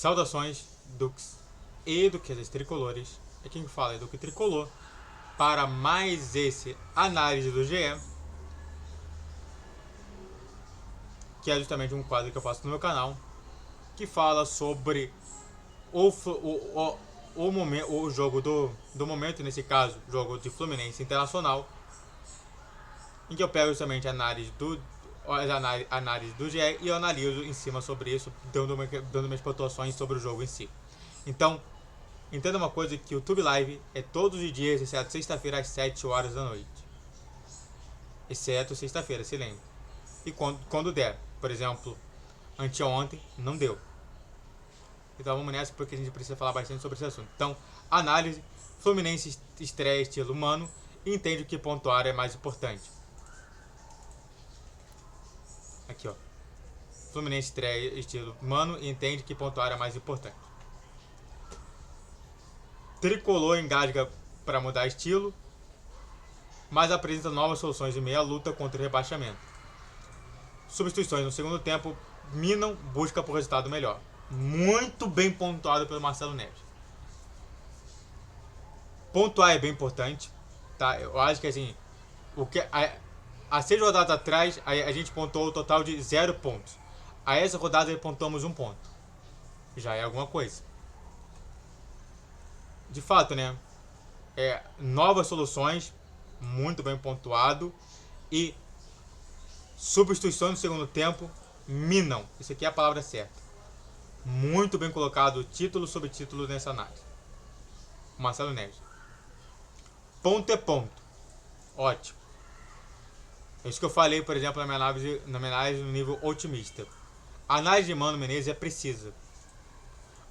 Saudações, Dux e duquesas tricolores. É quem fala é Duque Tricolor para mais esse análise do GE, que é justamente um quadro que eu faço no meu canal, que fala sobre o jogo do momento, nesse caso, jogo de Fluminense Internacional, em que eu pego justamente a análise do GE e eu analiso em cima sobre isso, dando minhas pontuações sobre o jogo em si. Então, entenda uma coisa, que o YouTube Live é todos os dias, exceto sexta-feira às 7 horas da noite. Exceto sexta-feira, se lembra. E quando der, por exemplo, anteontem, não deu. Então vamos nessa, porque a gente precisa falar bastante sobre esse assunto. Então, análise, Fluminense estreia estilo Mano e entende que pontuar é mais importante. Aqui, ó. Fluminense estreia estilo Mano e entende que pontuar é mais importante. Tricolor engasga para mudar estilo, mas apresenta novas soluções em meia luta contra o rebaixamento. Substituições no segundo tempo minam busca por resultado melhor. Muito bem pontuado pelo Marcelo Neves. Pontuar é bem importante, tá? Eu acho que assim, há 6 rodadas atrás a gente pontuou o total de 0 pontos. A essa rodada pontuamos 1 ponto. Já é alguma coisa. De fato, né? Novas soluções, muito bem pontuado, e substituições no segundo tempo minam. Isso aqui é a palavra certa. Muito bem colocado, título sobre título nessa análise. Marcelo Neves. Ponto é ponto. Ótimo. É isso que eu falei, por exemplo, na minha análise no nível otimista. A análise de Mano Menezes é precisa.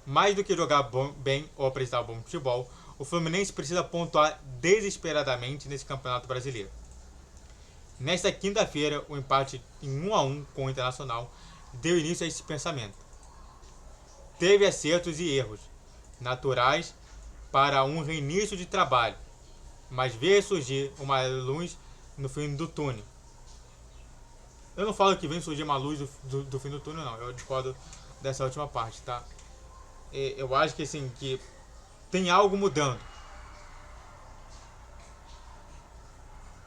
Mais do que jogar bem ou apresentar bom futebol, o Fluminense precisa pontuar desesperadamente nesse Campeonato Brasileiro. Nesta quinta-feira, o empate em 1-1 com o Internacional deu início a esse pensamento. Teve acertos e erros naturais para um reinício de trabalho, mas veio surgir uma luz no fim do túnel. Eu não falo que vem surgir uma luz do fim do túnel, não. Eu discordo dessa última parte, tá? Eu acho que assim, que tem algo mudando.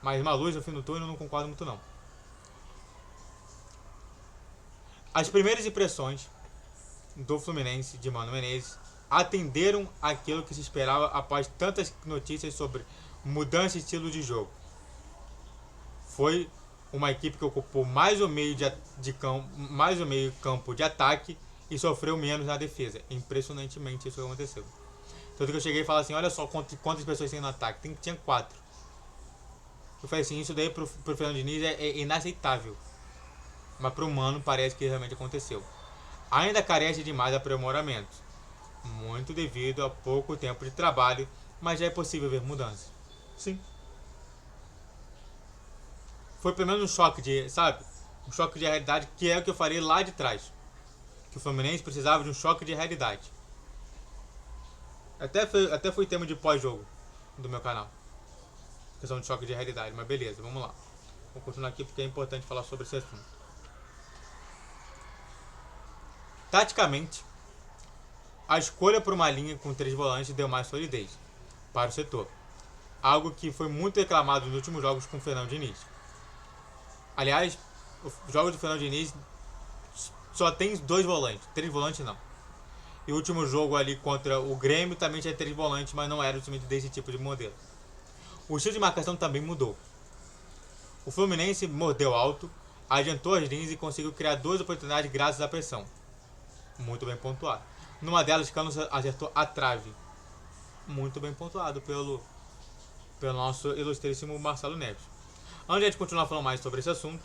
Mas uma luz no fim do túnel eu não concordo muito, não. As primeiras impressões do Fluminense de Mano Menezes atenderam aquilo que se esperava após tantas notícias sobre mudança de estilo de jogo. Foi uma equipe que ocupou mais o meio campo de ataque e sofreu menos na defesa. Impressionantemente isso aconteceu. Tanto que eu cheguei e falei assim, olha só quantas pessoas tem no ataque. Tinha 4. Eu falei assim, isso daí pro Fernando Diniz é inaceitável. Mas pro Mano parece que realmente aconteceu. Ainda carece de mais aprimoramentos. Muito devido a pouco tempo de trabalho, mas já é possível ver mudanças. Sim. Foi pelo menos um choque um choque de realidade, que é o que eu falei lá de trás. Que o Fluminense precisava de um choque de realidade. Até foi tema de pós-jogo do meu canal. Questão de choque de realidade, mas beleza, vamos lá. Vou continuar aqui porque é importante falar sobre esse assunto. Taticamente, a escolha por uma linha com 3 volantes deu mais solidez para o setor. Algo que foi muito reclamado nos últimos jogos com o Fernando Diniz. Aliás, os jogos do Fernando Diniz só tem 2 volantes, 3 volantes não. E o último jogo ali contra o Grêmio também tinha 3 volantes, mas não era justamente desse tipo de modelo. O estilo de marcação também mudou. O Fluminense mordeu alto, adiantou as linhas e conseguiu criar 2 oportunidades graças à pressão. Muito bem pontuado. Numa delas, Cano acertou a trave. Muito bem pontuado pelo nosso ilustríssimo Marcelo Neves. Antes de a gente continuar falando mais sobre esse assunto,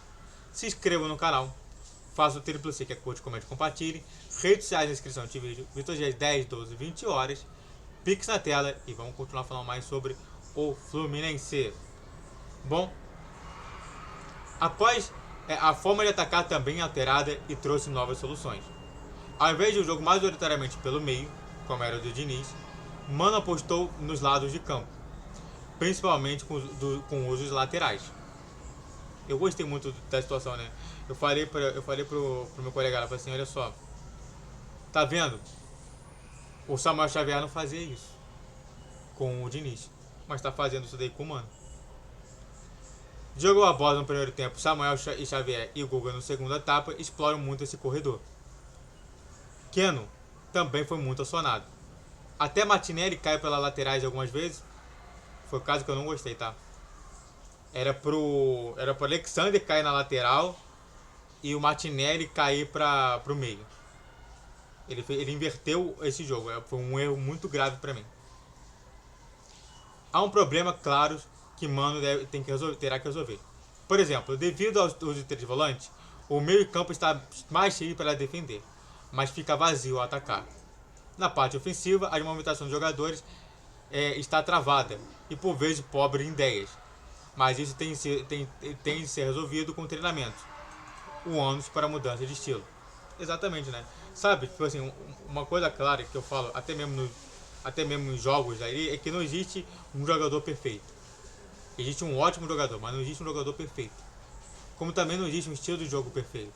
se inscreva no canal, faça o triplo C, que é curte, comente, compartilhe. Redes sociais na descrição de vídeo, Vitor Dias 10, 12, 20 horas. Pix na tela e vamos continuar falando mais sobre o Fluminense. Bom, após a forma de atacar também alterada e trouxe novas soluções. Ao invés de um jogo majoritariamente pelo meio, como era o do Diniz, Mano apostou nos lados de campo, principalmente com usos laterais. Eu gostei muito da situação, né? Eu falei pro meu colega, ela falou assim, olha só, tá vendo? O Samuel Xavier não fazia isso com o Diniz, mas está fazendo isso daí com o Mano. Jogou a bola no primeiro tempo, Samuel e Xavier e o Guga na segunda etapa exploram muito esse corredor. Keno também foi muito acionado. Até Martinelli caiu pelas laterais algumas vezes. Foi o caso que eu não gostei, tá? Era pro Alexander cair na lateral e o Martinelli cair pro meio. Ele inverteu esse jogo. Foi um erro muito grave para mim. Há um problema claro que Mano terá que resolver. Por exemplo, devido aos uso de três volantes, o meio campo está mais cheio para defender, mas fica vazio ao atacar. Na parte ofensiva, a movimentação dos jogadores está travada e por vezes pobre em ideias, mas isso tem de ser resolvido com treinamento. O ônus para a mudança de estilo. Exatamente, né? Sabe, tipo assim, uma coisa clara que eu falo, até mesmo nos jogos aí, é que não existe um jogador perfeito. Existe um ótimo jogador, mas não existe um jogador perfeito. Como também não existe um estilo de jogo perfeito.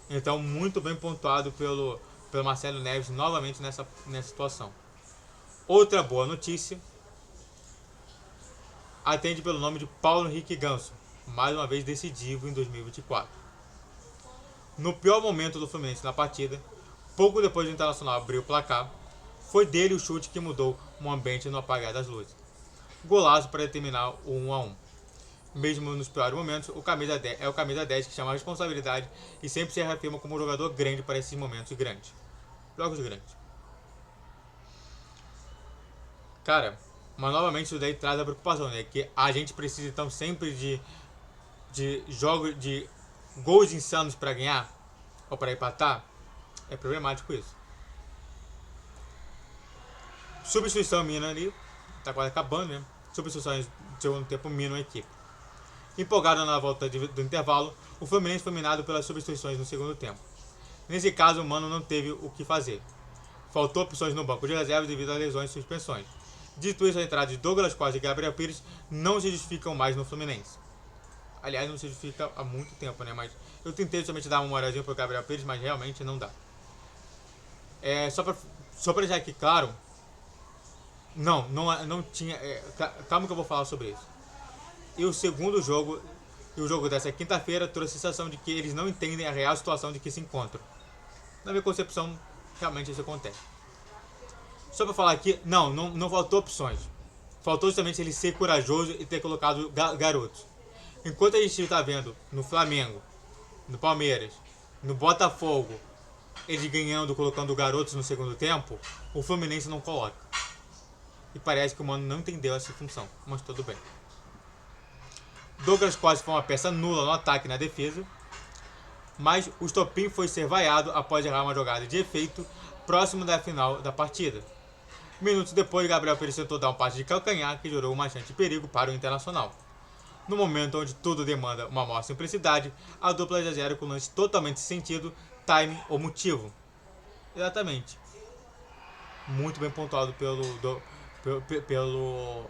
Então, muito bem pontuado pelo Marcelo Neves novamente nessa situação. Outra boa notícia atende pelo nome de Paulo Henrique Ganso, mais uma vez decisivo em 2024. No pior momento do Fluminense na partida, pouco depois do Internacional abrir o placar, foi dele o chute que mudou o ambiente no apagar das luzes. Golaço para determinar o 1-1. Mesmo nos piores momentos, o camisa 10 que chama a responsabilidade e sempre se reafirma como um jogador grande para esses momentos grandes. Jogos grandes. Cara, mas novamente isso daí traz a preocupação, né? Que a gente precisa então sempre de jogos, de gols insanos para ganhar ou para empatar. É problemático isso. Substituição mina ali, tá quase acabando, né? Substituições de segundo tempo minam a equipe. Empolgado na volta do intervalo, o Fluminense foi minado pelas substituições no segundo tempo. Nesse caso, o Mano não teve o que fazer. Faltou opções no banco de reservas devido a lesões e suspensões. Dito isso, a entrada de Douglas Costa e Gabriel Pires não se justificam mais no Fluminense. Aliás, não se justifica há muito tempo, né? Mas eu tentei somente dar uma moralzinha pro Gabriel Pires, mas realmente não dá. Só pra deixar aqui claro, não tinha... calma que eu vou falar sobre isso. E o segundo jogo, o jogo dessa quinta-feira, trouxe a sensação de que eles não entendem a real situação de que se encontram. Na minha concepção, realmente isso acontece. Só pra falar aqui, não faltou opções. Faltou justamente ele ser corajoso e ter colocado garotos. Enquanto a gente está vendo no Flamengo, no Palmeiras, no Botafogo, eles ganhando, colocando garotos no segundo tempo, o Fluminense não coloca. E parece que o Mano não entendeu essa função, mas tudo bem. Douglas Costa foi uma peça nula no ataque e na defesa, mas o estopim foi ser vaiado após errar uma jogada de efeito próximo da final da partida. Minutos depois, Gabriel Pires tentou dar um passe de calcanhar que gerou uma chance de perigo para o Internacional. No momento onde tudo demanda uma maior simplicidade, a dupla de 0 com lance totalmente sem sentido, timing ou motivo. Exatamente. Muito bem pontuado pelo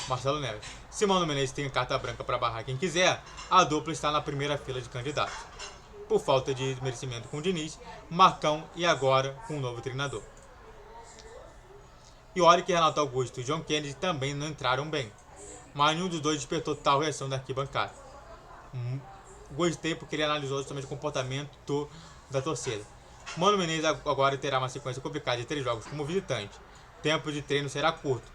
Marcelo Neves. Se Mano Menezes tem carta branca para barrar quem quiser, a dupla está na primeira fila de candidatos. Por falta de merecimento com o Diniz, Marcão e agora com um novo treinador. E olha que Renato Augusto e John Kennedy também não entraram bem, mas nenhum dos dois despertou tal reação da arquibancada. Gostei porque ele analisou justamente o comportamento da torcida. Mano Menezes agora terá uma sequência complicada de 3 jogos como visitante. O tempo de treino será curto,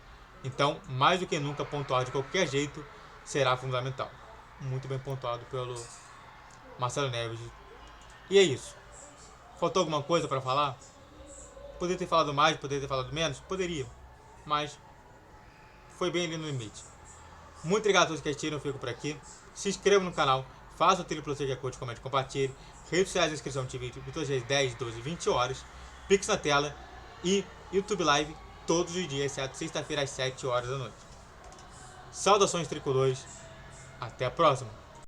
então mais do que nunca pontuar de qualquer jeito será fundamental. Muito bem pontuado pelo Marcelo Neves. E é isso. Faltou alguma coisa para falar? Poderia ter falado mais, poderia ter falado menos? Poderia, mas foi bem ali no limite. Muito obrigado a todos que assistiram, eu fico por aqui. Se inscreva no canal, faça o trilho para você que curte, comente, compartilhe. Redes sociais de inscrição de vídeo, todas as 10, 12, 20 horas. Pix na tela e YouTube Live todos os dias, exceto sexta-feira às 7 horas da noite. Saudações tricolores, até a próxima.